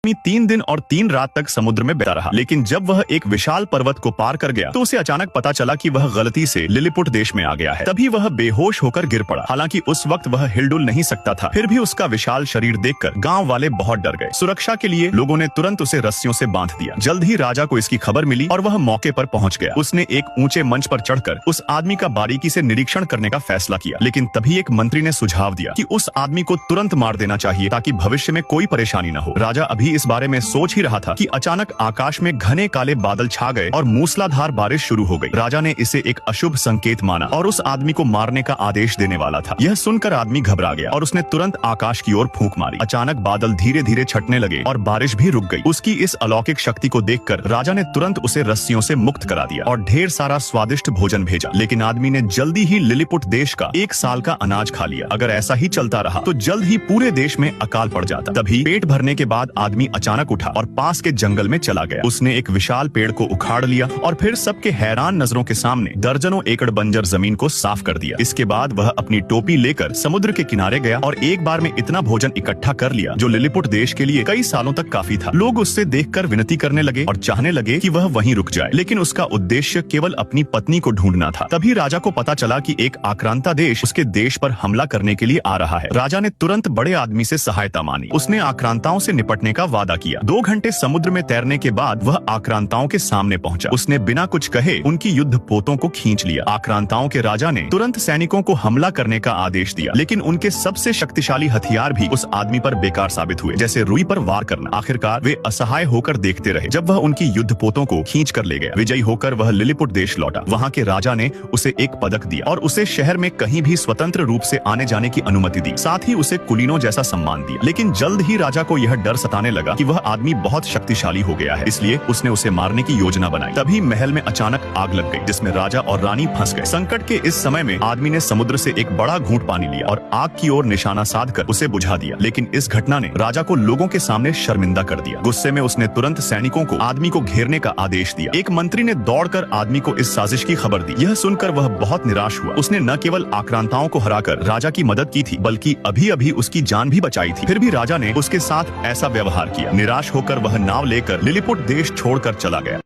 3 दिन और 3 रात तक समुद्र में बहता रहा, लेकिन जब वह एक विशाल पर्वत को पार कर गया तो उसे अचानक पता चला कि वह गलती से लिलीपुट देश में आ गया है। तभी वह बेहोश होकर गिर पड़ा। हालांकि उस वक्त वह हिलडुल नहीं सकता था, फिर भी उसका विशाल शरीर देखकर गांव वाले बहुत डर गए। सुरक्षा के लिए लोगों ने तुरंत उसे रस्सियों से बांध दिया। जल्द ही राजा को इसकी खबर मिली और वह मौके पर पहुंच गया। उसने एक ऊंचे मंच पर चढ़कर उस आदमी का बारीकी से निरीक्षण करने का फैसला किया, लेकिन तभी एक मंत्री ने सुझाव दिया कि उस आदमी को तुरंत मार देना चाहिए ताकि भविष्य में कोई परेशानी न हो। राजा अभी इस बारे में सोच ही रहा था कि अचानक आकाश में घने काले बादल छा गए और मूसलाधार बारिश शुरू हो गई। राजा ने इसे एक अशुभ संकेत माना और उस आदमी को मारने का आदेश देने वाला था। यह सुनकर आदमी घबरा गया और उसने तुरंत आकाश की ओर फूंक मारी। अचानक बादल धीरे धीरे छटने लगे और बारिश भी रुक गई। उसकी इस अलौकिक शक्ति को देखकर राजा ने तुरंत उसे रस्सियों से मुक्त करा दिया और ढेर सारा स्वादिष्ट भोजन भेजा। लेकिन आदमी ने जल्दी ही लिलीपुट देश का 1 साल का अनाज खा लिया। अगर ऐसा ही चलता रहा तो जल्द ही पूरे देश में अकाल पड़ जाता। तभी पेट भरने के बाद आदमी अचानक उठा और पास के जंगल में चला गया। उसने एक विशाल पेड़ को उखाड़ लिया और फिर सबके हैरान नजरों के सामने दर्जनों एकड़ बंजर जमीन को साफ कर दिया। इसके बाद वह अपनी टोपी लेकर समुद्र के किनारे गया और एक बार में इतना भोजन इकट्ठा कर लिया जो लिलीपुट देश के लिए कई सालों तक काफी था। लोग उससे देखकर विनती करने लगे और चाहने लगे कि वह वहीं रुक जाए, लेकिन उसका उद्देश्य केवल अपनी पत्नी को ढूंढना था। तभी राजा को पता चला कि एक आक्रांता देश उसके देश पर हमला करने के लिए आ रहा है। राजा ने तुरंत बड़े आदमी से सहायता मांगी। उसने आक्रांताओं से निपटने का वादा किया। 2 घंटे समुद्र में तैरने के बाद वह आक्रांताओं के सामने पहुंचा। उसने बिना कुछ कहे उनकी युद्ध पोतों को खींच लिया। आक्रांताओं के राजा ने तुरंत सैनिकों को हमला करने का आदेश दिया, लेकिन उनके सबसे शक्तिशाली हथियार भी उस आदमी पर बेकार साबित हुए, जैसे रुई पर वार करना। आखिरकार वे असहाय होकर देखते रहे जब वह उनकी युद्ध पोतों को खींच कर ले गया। विजयी होकर वह लिलीपुट देश लौटा। वहाँ के राजा ने उसे एक पदक दिया और उसे शहर में कहीं भी स्वतंत्र रूप से आने जाने की अनुमति दी। साथ ही उसे कुलीनों जैसा सम्मान दिया। लेकिन जल्द ही राजा को यह डर सताने लगा कि वह आदमी बहुत शक्तिशाली हो गया है, इसलिए उसने उसे मारने की योजना बनाई। तभी महल में अचानक आग लग गई, जिसमें राजा और रानी फंस गए। संकट के इस समय में आदमी ने समुद्र से एक बड़ा घूंट पानी लिया और आग की ओर निशाना साधकर उसे बुझा दिया। लेकिन इस घटना ने राजा को लोगों के सामने शर्मिंदा कर दिया। गुस्से में उसने तुरंत सैनिकों को आदमी को घेरने का आदेश दिया। एक मंत्री ने दौड़कर आदमी को इस साजिश की खबर दी। यह सुनकर वह बहुत निराश हुआ। उसने न केवल आक्रांताओं को हराकर राजा की मदद की थी, बल्कि अभी अभी उसकी जान भी बचाई थी। फिर भी राजा ने उसके साथ ऐसा व्यवहार किया। निराश होकर वह नाव लेकर लिलीपुट देश छोड़कर चला गया।